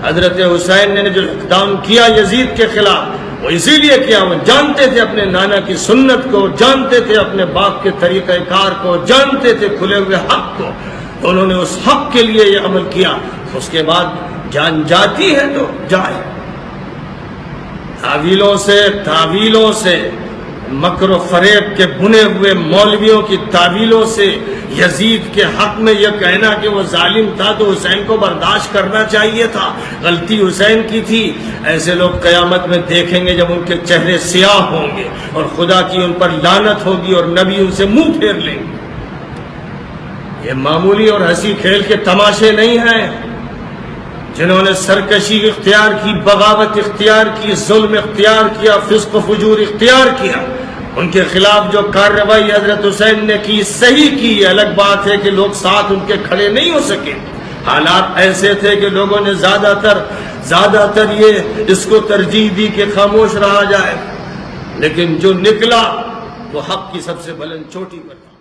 حضرت حسین نے جو اقدام کیا یزید کے خلاف وہ اسی لیے کیا، وہ جانتے تھے اپنے نانا کی سنت کو، جانتے تھے اپنے باپ کے طریقہ کار کو، جانتے تھے کھلے ہوئے حق کو، تو انہوں نے اس حق کے لیے یہ عمل کیا۔ اس کے بعد جان جاتی ہے تو جائے، تعویلوں سے مکر و فریب کے بنے ہوئے مولویوں کی تعویلوں سے یزید کے حق میں یہ کہنا کہ وہ ظالم تھا تو حسین کو برداشت کرنا چاہیے تھا، غلطی حسین کی تھی، ایسے لوگ قیامت میں دیکھیں گے جب ان کے چہرے سیاہ ہوں گے اور خدا کی ان پر لعنت ہوگی اور نبی ان سے منہ پھیر لیں گے۔ یہ معمولی اور ہنسی کھیل کے تماشے نہیں ہیں۔ جنہوں نے سرکشی اختیار کی، بغاوت اختیار کی، ظلم اختیار کیا، فسق و فجور اختیار کیا، ان کے خلاف جو کارروائی حضرت حسین نے کی صحیح کی۔ یہ الگ بات ہے کہ لوگ ساتھ ان کے کھڑے نہیں ہو سکے، حالات ایسے تھے کہ لوگوں نے زیادہ تر یہ اس کو ترجیح دی کہ خاموش رہا جائے، لیکن جو نکلا وہ حق کی سب سے بلند چوٹی پر تھا۔